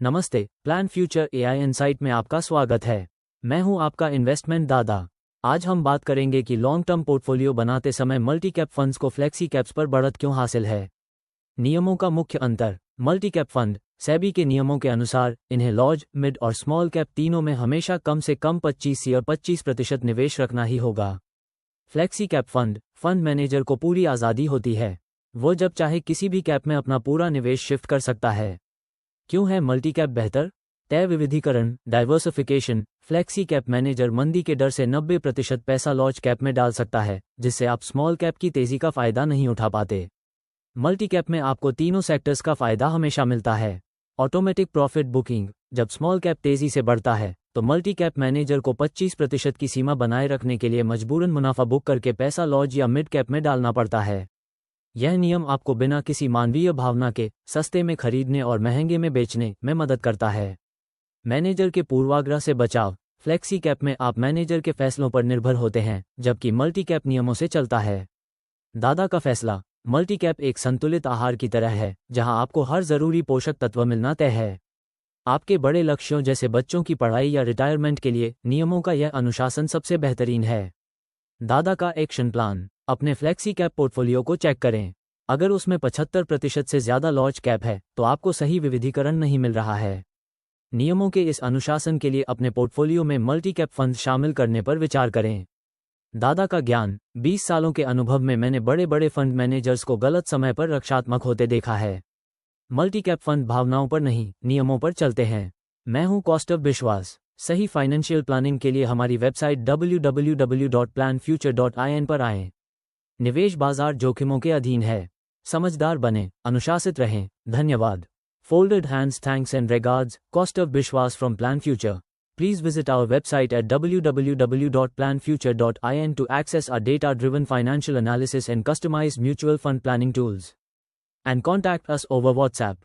नमस्ते, plan future AI insight में आपका स्वागत है। मैं हूं आपका इन्वेस्टमेंट दादा। आज हम बात करेंगे कि लॉन्ग टर्म पोर्टफोलियो बनाते समय मल्टी कैप फंड्स को फ्लेक्सी कैप्स पर बढ़त क्यों हासिल है। नियमों का मुख्य अंतर। मल्टी कैप फंड सेबी के नियमों के अनुसार इन्हें लार्ज, मिड और स्मॉल कैप तीनों में हमेशा कम से कम 25 या 25% निवेश रखना ही होगा। फ्लेक्सी कैप फंड मैनेजर को पूरी आज़ादी होती है। वो जब चाहे किसी भी कैप में अपना पूरा निवेश शिफ्ट कर सकता है। क्यों है मल्टी कैप बेहतर? तय विविधीकरण, डाइवर्सिफिकेशन। फ्लेक्सी कैप मैनेजर मंदी के डर से 90% पैसा लार्ज कैप में डाल सकता है, जिससे आप स्मॉल कैप की तेजी का फायदा नहीं उठा पाते। मल्टी कैप में आपको तीनों सेक्टर्स का फायदा हमेशा मिलता है। Automatic profit booking. जब स्मॉल कैप तेजी से बढ़ता है तो मल्टी कैप मैनेजर को 25% की सीमा बनाए रखने के लिए मजबूरन मुनाफा बुक करके पैसा लार्ज या मिड कैप में डालना पड़ता है। यह नियम आपको बिना किसी मानवीय भावना के सस्ते में खरीदने और महंगे में बेचने में मदद करता है। मैनेजर के पूर्वाग्रह से बचाव। फ्लेक्सी कैप में आप मैनेजर के फैसलों पर निर्भर होते हैं, जबकि मल्टी कैप नियमों से चलता है। दादा का फैसला। मल्टी कैप एक संतुलित आहार की तरह है, जहां आपको हर जरूरी पोषक तत्व मिलना तय है। आपके बड़े लक्ष्यों जैसे बच्चों की पढ़ाई या रिटायरमेंट के लिए नियमों का यह अनुशासन सबसे बेहतरीन है। दादा का एक्शन प्लान। अपने फ्लेक्सी कैप पोर्टफोलियो को चेक करें। अगर उसमें 75% से ज़्यादा लार्ज कैप है तो आपको सही विविधीकरण नहीं मिल रहा है। नियमों के इस अनुशासन के लिए अपने पोर्टफोलियो में मल्टी कैप फंड शामिल करने पर विचार करें। दादा का ज्ञान। 20 सालों के अनुभव में मैंने बड़े बड़े फंड मैनेजर्स को गलत समय पर रक्षात्मक होते देखा है। मल्टी कैप फंड भावनाओं पर नहीं, नियमों पर चलते हैं। मैं हूं कौस्तव विश्वास। सही फाइनेंशियल प्लानिंग के लिए हमारी वेबसाइट www.planfuture.in पर आएं। निवेश बाजार जोखिमों के अधीन है। समझदार बने, अनुशासित रहें। धन्यवाद। Folded hands, thanks and regards, Kaustav Bishwas from Plan Future. Please visit our website at www.planfuture.in to access our data-driven financial analysis and customized mutual fund planning tools. And contact us over WhatsApp.